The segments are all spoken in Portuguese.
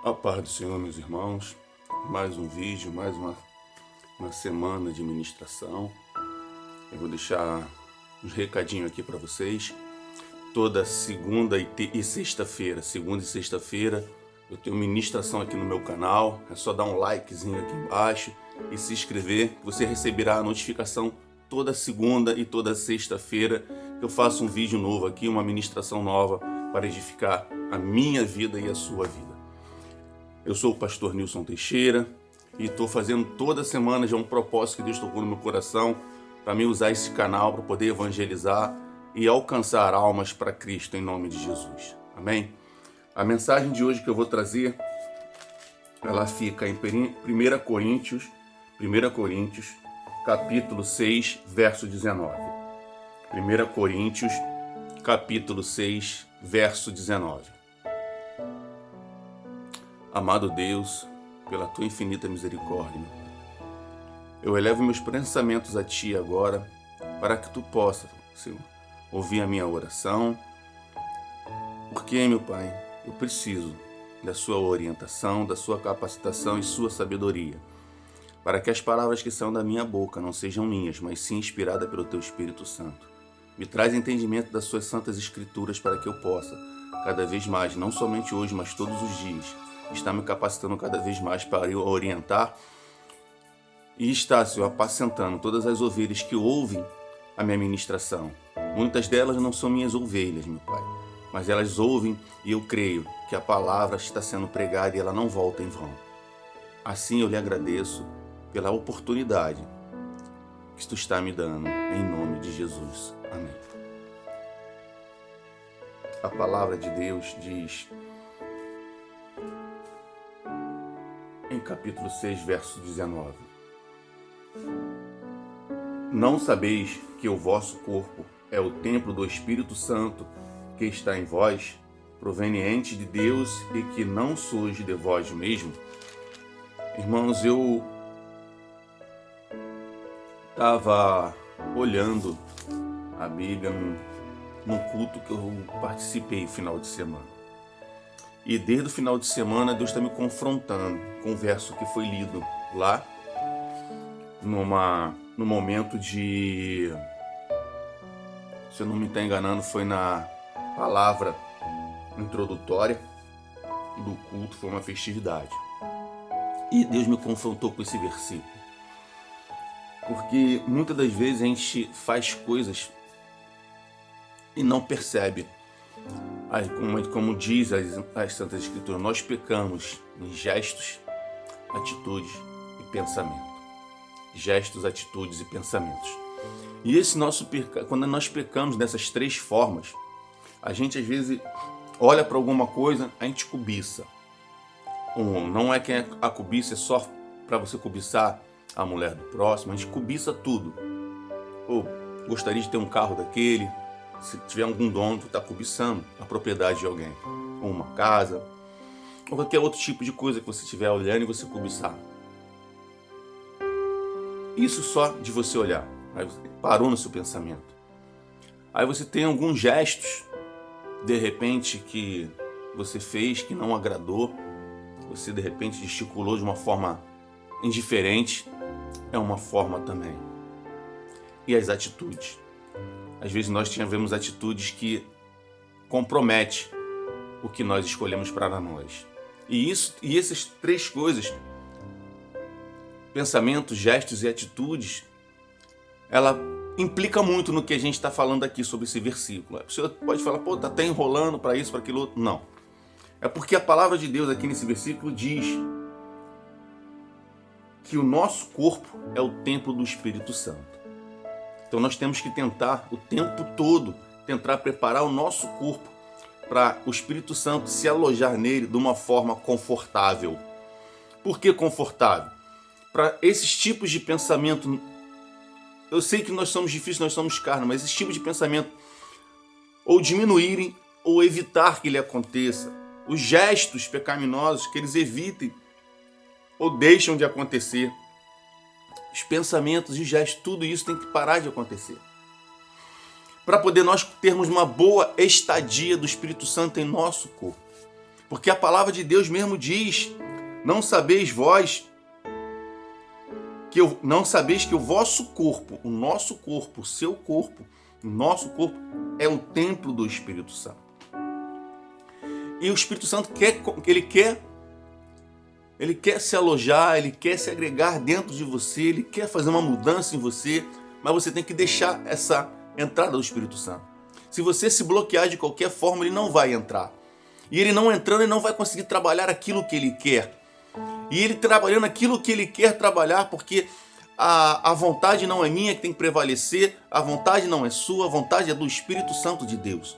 A paz do Senhor, meus irmãos, mais um vídeo, mais uma semana de ministração. Eu vou deixar uns recadinhos aqui para vocês. Toda segunda e sexta-feira, eu tenho ministração aqui no meu canal. É só dar um likezinho aqui embaixo e se inscrever, que você receberá a notificação toda segunda e toda sexta-feira que eu faço um vídeo novo aqui, uma ministração nova para edificar a minha vida e a sua vida. Eu sou o pastor Nilson Teixeira e estou fazendo toda semana já um propósito que Deus tocou no meu coração para me usar esse canal para poder evangelizar e alcançar almas para Cristo em nome de Jesus. Amém? A mensagem de hoje que eu vou trazer, ela fica em 1 Coríntios, capítulo 6, verso 19. 1 Coríntios, capítulo 6, verso 19. Amado Deus, pela Tua infinita misericórdia, eu elevo meus pensamentos a Ti agora, para que Tu possas, Senhor, ouvir a minha oração, porque, meu Pai, eu preciso da Sua orientação, da Sua capacitação e Sua sabedoria, para que as palavras que saem da minha boca não sejam minhas, mas sim inspiradas pelo Teu Espírito Santo. Me traz entendimento das Suas santas Escrituras para que eu possa, cada vez mais, não somente hoje, mas todos os dias, está me capacitando cada vez mais para eu orientar e está, Senhor, apacentando todas as ovelhas que ouvem a minha ministração. Muitas delas não são minhas ovelhas, meu Pai, mas elas ouvem e eu creio que a palavra está sendo pregada e ela não volta em vão. Assim eu lhe agradeço pela oportunidade que Tu está me dando, em nome de Jesus. Amém. A palavra de Deus diz em capítulo 6, verso 19: Não sabeis que o vosso corpo é o templo do Espírito Santo que está em vós, proveniente de Deus, e que não sois de vós mesmo? Irmãos, eu estava olhando a Bíblia num culto que eu participei no final de semana. E desde o final de semana, Deus está me confrontando com o verso que foi lido lá, no momento de, se eu não me estou enganando, foi na palavra introdutória do culto, foi uma festividade. E Deus me confrontou com esse versículo. Porque muitas das vezes a gente faz coisas e não percebe. Como diz as Santas Escrituras, nós pecamos em gestos, atitudes e pensamento. Gestos, atitudes e pensamentos. E esse quando nós pecamos dessas três formas, a gente às vezes olha para alguma coisa, a gente cobiça. Não é que a cobiça é só para você cobiçar a mulher do próximo, a gente cobiça tudo. Ou gostaria de ter um carro daquele. Se tiver algum dono, tu está cobiçando a propriedade de alguém, ou uma casa, ou qualquer outro tipo de coisa que você estiver olhando e você cobiçar. Isso só de você olhar, aí você parou no seu pensamento. Aí você tem alguns gestos, de repente, que você fez, que não agradou, você de repente gesticulou de uma forma indiferente, é uma forma também. E as atitudes. Às vezes nós tivemos atitudes que comprometem o que nós escolhemos para nós. E essas três coisas, pensamentos, gestos e atitudes, ela implica muito no que a gente está falando aqui sobre esse versículo. Você pode falar, tá até enrolando para isso, para aquilo outro. Não. É porque a palavra de Deus aqui nesse versículo diz que o nosso corpo é o templo do Espírito Santo. Então nós temos que tentar o tempo todo, tentar preparar o nosso corpo para o Espírito Santo se alojar nele de uma forma confortável. Por que confortável? Para esses tipos de pensamento, eu sei que nós somos difíceis, nós somos carne, mas esses tipos de pensamento ou diminuírem ou evitar que ele aconteça. Os gestos pecaminosos, que eles evitem ou deixam de acontecer. Os pensamentos e gestos, tudo isso tem que parar de acontecer. Para poder nós termos uma boa estadia do Espírito Santo em nosso corpo. Porque a palavra de Deus mesmo diz: não sabeis que o vosso corpo, o nosso corpo, o seu corpo, o nosso corpo é o templo do Espírito Santo. E o Espírito Santo ele quer se alojar, ele quer se agregar dentro de você, ele quer fazer uma mudança em você, mas você tem que deixar essa entrada do Espírito Santo. Se você se bloquear de qualquer forma, ele não vai entrar. E ele não entrando, ele não vai conseguir trabalhar aquilo que ele quer. E ele trabalhando aquilo que ele quer trabalhar, porque a vontade não é minha que tem que prevalecer, a vontade não é sua, a vontade é do Espírito Santo de Deus.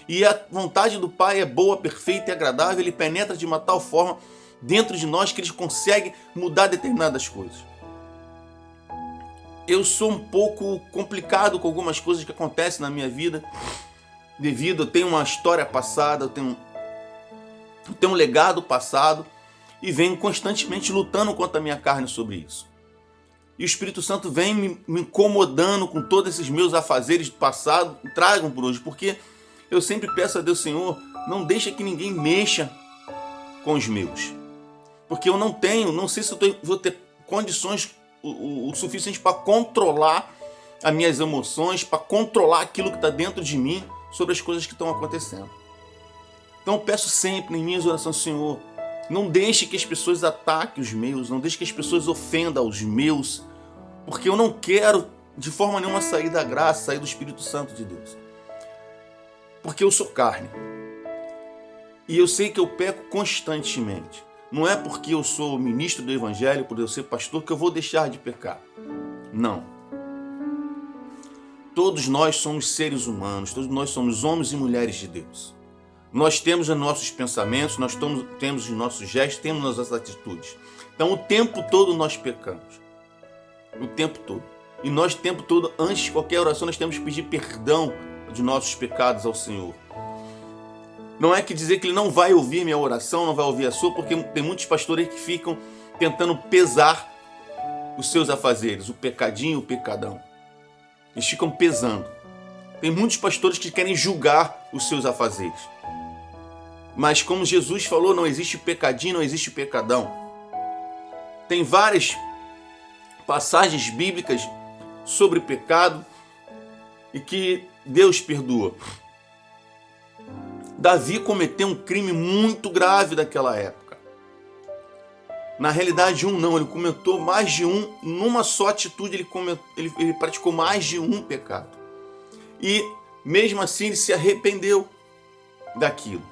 E a vontade do Pai é boa, perfeita e agradável, ele penetra de uma tal forma dentro de nós que ele consegue mudar determinadas coisas. Eu sou um pouco complicado com algumas coisas que acontecem na minha vida, eu tenho uma história passada, eu tenho um legado passado e venho constantemente lutando contra a minha carne sobre isso. E o Espírito Santo vem me incomodando com todos esses meus afazeres do passado, tragam por hoje, porque eu sempre peço a Deus: Senhor, não deixa que ninguém mexa com os meus. Porque eu não sei se eu vou ter condições o suficiente para controlar as minhas emoções, para controlar aquilo que está dentro de mim sobre as coisas que estão acontecendo. Então eu peço sempre em minhas orações: Senhor, não deixe que as pessoas ataquem os meus, não deixe que as pessoas ofendam os meus, porque eu não quero de forma nenhuma sair da graça, sair do Espírito Santo de Deus. Porque eu sou carne. E eu sei que eu peco constantemente. Não é porque eu sou ministro do Evangelho, por eu ser pastor, que eu vou deixar de pecar. Não. Todos nós somos seres humanos, todos nós somos homens e mulheres de Deus. Nós temos os nossos pensamentos, nós temos os nossos gestos, temos as nossas atitudes. Então o tempo todo nós pecamos. O tempo todo. E nós o tempo todo, antes de qualquer oração, nós temos que pedir perdão de nossos pecados ao Senhor. Não é que dizer que ele não vai ouvir minha oração, não vai ouvir a sua, porque tem muitos pastores que ficam tentando pesar os seus afazeres, o pecadinho, o pecadão. Eles ficam pesando. Tem muitos pastores que querem julgar os seus afazeres. Mas como Jesus falou, não existe pecadinho, não existe pecadão. Tem várias passagens bíblicas sobre pecado e que Deus perdoa. Davi cometeu um crime muito grave daquela época. Na realidade, ele cometeu mais de um. Numa só atitude, ele praticou mais de um pecado. E mesmo assim, ele se arrependeu daquilo.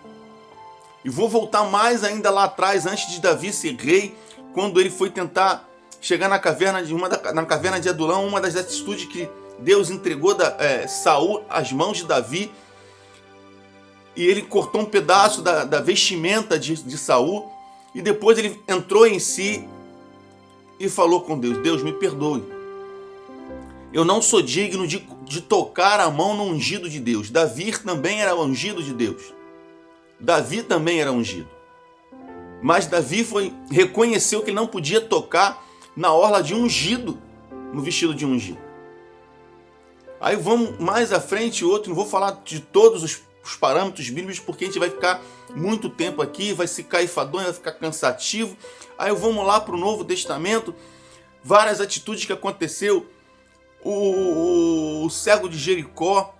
E vou voltar mais ainda lá atrás, antes de Davi ser rei, quando ele foi tentar chegar na caverna de Adulão, uma das atitudes que Deus entregou Saul às mãos de Davi. E ele cortou um pedaço da vestimenta de Saul. E depois ele entrou em si e falou com Deus: Deus, me perdoe. Eu não sou digno de tocar a mão no ungido de Deus. Davi também era ungido de Deus. Davi também era ungido. Mas Davi reconheceu que ele não podia tocar na orla de ungido, no vestido de ungido. Aí vamos mais à frente, não vou falar de todos os parâmetros bíblicos, porque a gente vai ficar muito tempo aqui, vai ficar enfadonho, vai ficar cansativo. Aí vamos lá para o Novo Testamento, várias atitudes que aconteceu. O cego de Jericó,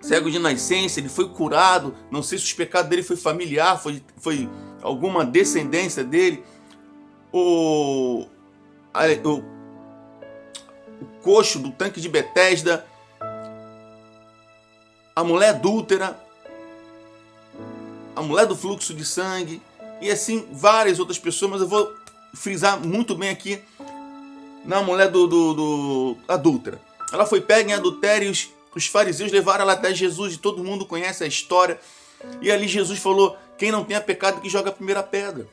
cego de nascença, ele foi curado. Não sei se os pecados dele foi familiar, foi alguma descendência dele. O coxo do tanque de Betesda, a mulher adúltera, a mulher do fluxo de sangue, e assim várias outras pessoas, mas eu vou frisar muito bem aqui na mulher do adúltera. Ela foi pega em adultério e os fariseus levaram ela até Jesus, e todo mundo conhece a história. E ali Jesus falou: quem não tenha pecado que joga a primeira pedra.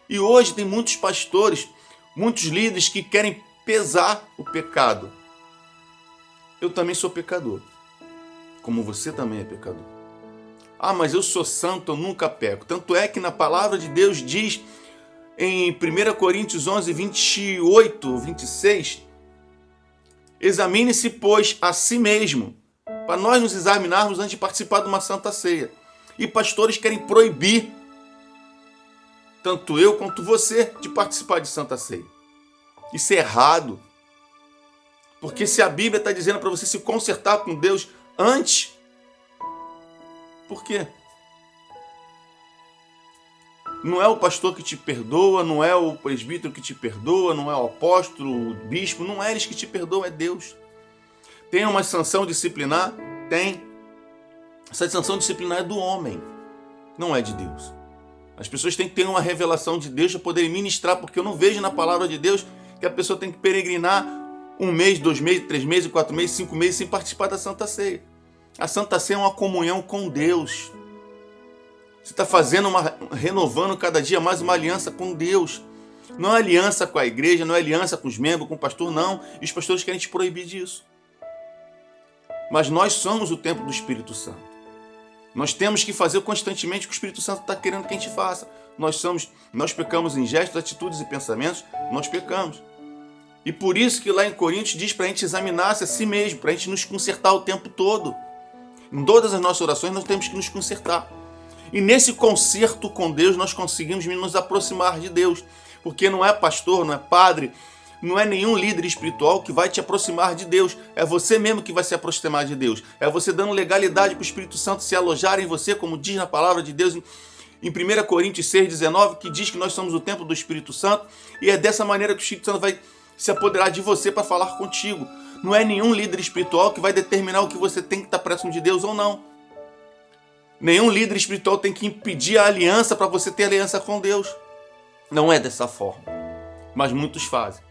E hoje tem muitos pastores, muitos líderes que querem pesar o pecado. Eu também sou pecador, como você também é pecador. Ah, mas eu sou santo, eu nunca peco. Tanto é que na palavra de Deus diz em 1 Coríntios 11, 28, 26, examine-se, pois, a si mesmo, para nós nos examinarmos antes de participar de uma santa ceia. E pastores querem proibir, tanto eu quanto você, de participar de Santa Ceia. Isso é errado. Porque se a Bíblia está dizendo para você se consertar com Deus antes, por quê? Não é o pastor que te perdoa, não é o presbítero que te perdoa, não é o apóstolo, o bispo, não é eles que te perdoam, é Deus. Tem uma sanção disciplinar? Tem. Essa sanção disciplinar é do homem, não é de Deus. As pessoas têm que ter uma revelação de Deus para poderem ministrar, porque eu não vejo na palavra de Deus que a pessoa tem que peregrinar 1 mês, 2 meses, 3 meses, 4 meses, 5 meses sem participar da Santa Ceia. A Santa Ceia é uma comunhão com Deus. Você está renovando cada dia mais uma aliança com Deus. Não é aliança com a igreja, não é aliança com os membros, com o pastor, não. E os pastores querem te proibir disso. Mas nós somos o templo do Espírito Santo. Nós temos que fazer constantemente o que o Espírito Santo está querendo que a gente faça. Nós pecamos em gestos, atitudes e pensamentos, nós pecamos. E por isso que lá em Coríntios diz para a gente examinar-se a si mesmo, para a gente nos consertar o tempo todo. Em todas as nossas orações nós temos que nos consertar. E nesse conserto com Deus nós conseguimos nos aproximar de Deus. Porque não é pastor, não é padre, não é nenhum líder espiritual que vai te aproximar de Deus. É você mesmo que vai se aproximar de Deus. É você dando legalidade para o Espírito Santo se alojar em você, como diz na palavra de Deus em 1 Coríntios 6,19, que diz que nós somos o templo do Espírito Santo. E é dessa maneira que o Espírito Santo vai se apoderar de você para falar contigo. Não é nenhum líder espiritual que vai determinar o que você tem que estar próximo de Deus ou não. Nenhum líder espiritual tem que impedir a aliança para você ter aliança com Deus. Não é dessa forma. Mas muitos fazem.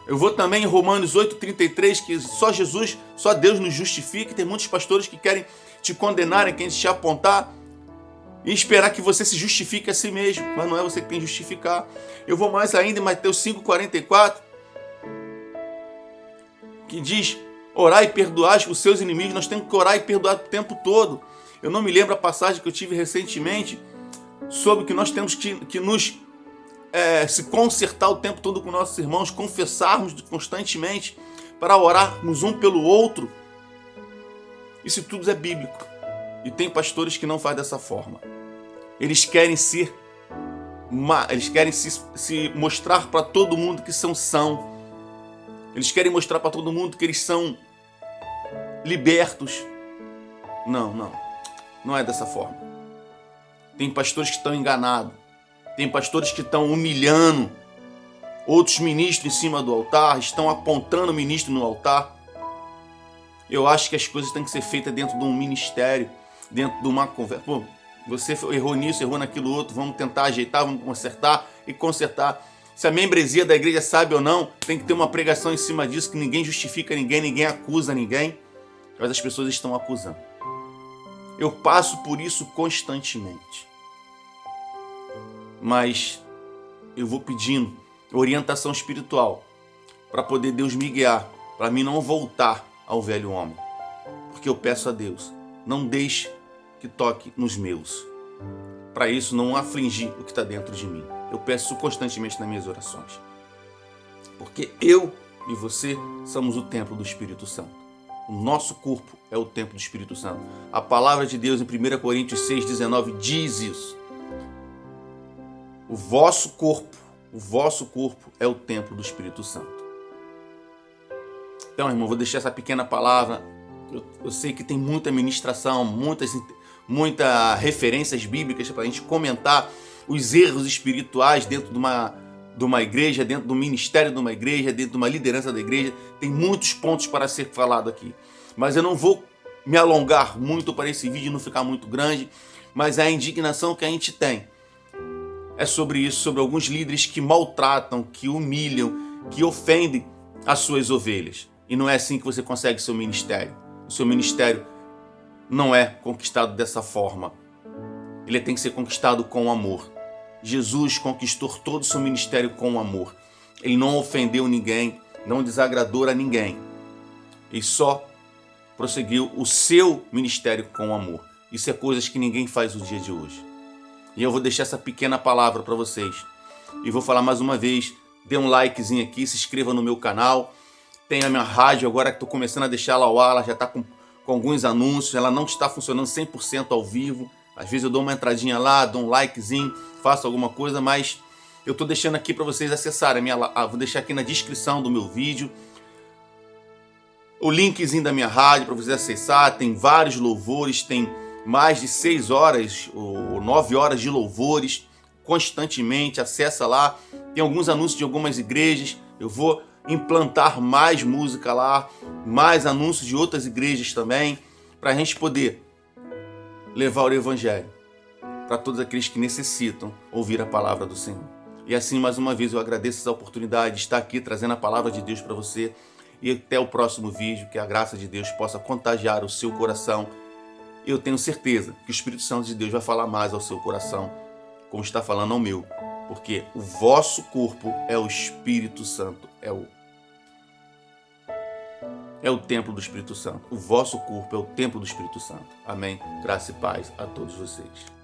Eu vou também em Romanos 8,33, que só Jesus, só Deus nos justifica. Tem muitos pastores que querem te condenarem, querem te apontar e esperar que você se justifique a si mesmo. Mas não é você que tem que justificar. Eu vou mais ainda em Mateus 5,44, que diz: orar e perdoar os seus inimigos. Nós temos que orar e perdoar o tempo todo. Eu não me lembro a passagem que eu tive recentemente sobre que nós temos que nos se consertar o tempo todo com nossos irmãos, confessarmos constantemente para orarmos um pelo outro. Isso tudo é bíblico. E tem pastores que não fazem dessa forma. Eles querem se mostrar para todo mundo que são. Eles querem mostrar para todo mundo que eles são libertos. Não é dessa forma. Tem pastores que estão enganados. Tem pastores que estão humilhando outros ministros em cima do altar, estão apontando o ministro no altar. Eu acho que as coisas têm que ser feitas dentro de um ministério, dentro de uma conversa. Pô, você errou nisso, errou naquilo outro, vamos tentar ajeitar, vamos consertar. Se a membresia da igreja sabe ou não, tem que ter uma pregação em cima disso, que ninguém justifica ninguém, ninguém acusa ninguém, mas as pessoas estão acusando. Eu passo por isso constantemente. Mas eu vou pedindo orientação espiritual para poder Deus me guiar, para mim não voltar ao velho homem. Porque eu peço a Deus, não deixe que toque nos meus. Para isso não afligir o que está dentro de mim. Eu peço isso constantemente nas minhas orações. Porque eu e você somos o templo do Espírito Santo. O nosso corpo é o templo do Espírito Santo. A palavra de Deus em 1 Coríntios 6,19 diz isso. O vosso corpo é o templo do Espírito Santo. Então, irmão, vou deixar essa pequena palavra. Eu sei que tem muita ministração, muitas referências bíblicas para a gente comentar os erros espirituais dentro de uma igreja, dentro do ministério de uma igreja, dentro de uma liderança da igreja. Tem muitos pontos para ser falado aqui. Mas eu não vou me alongar muito para esse vídeo não ficar muito grande. Mas a indignação que a gente tem é sobre isso, sobre alguns líderes que maltratam, que humilham, que ofendem as suas ovelhas. E não é assim que você consegue seu ministério. O seu ministério não é conquistado dessa forma. Ele tem que ser conquistado com amor. Jesus conquistou todo o seu ministério com amor. Ele não ofendeu ninguém, não desagradou a ninguém. Ele só prosseguiu o seu ministério com amor. Isso é coisas que ninguém faz no dia de hoje. E eu vou deixar essa pequena palavra para vocês. E vou falar mais uma vez, dê um likezinho aqui, se inscreva no meu canal. Tem a minha rádio agora que estou começando a deixar ela ao ar, ela já está com com alguns anúncios, ela não está funcionando 100% ao vivo. Às vezes eu dou uma entradinha lá, dou um likezinho, faço alguma coisa, mas eu estou deixando aqui para vocês acessarem. Vou deixar aqui na descrição do meu vídeo o linkzinho da minha rádio para vocês acessar. Tem vários louvores, tem mais de 6 horas ou 9 horas de louvores constantemente. Acessa lá, tem alguns anúncios de algumas igrejas. Eu vou implantar mais música lá, mais anúncios de outras igrejas também, para a gente poder levar o evangelho para todos aqueles que necessitam ouvir a palavra do Senhor. E assim, mais uma vez, eu agradeço essa oportunidade de estar aqui trazendo a palavra de Deus para você. E até o próximo vídeo, que a graça de Deus possa contagiar o seu coração. Eu tenho certeza que o Espírito Santo de Deus vai falar mais ao seu coração, como está falando ao meu. Porque o vosso corpo é o Espírito Santo, é o templo do Espírito Santo. O vosso corpo é o templo do Espírito Santo. Amém? Graça e paz a todos vocês.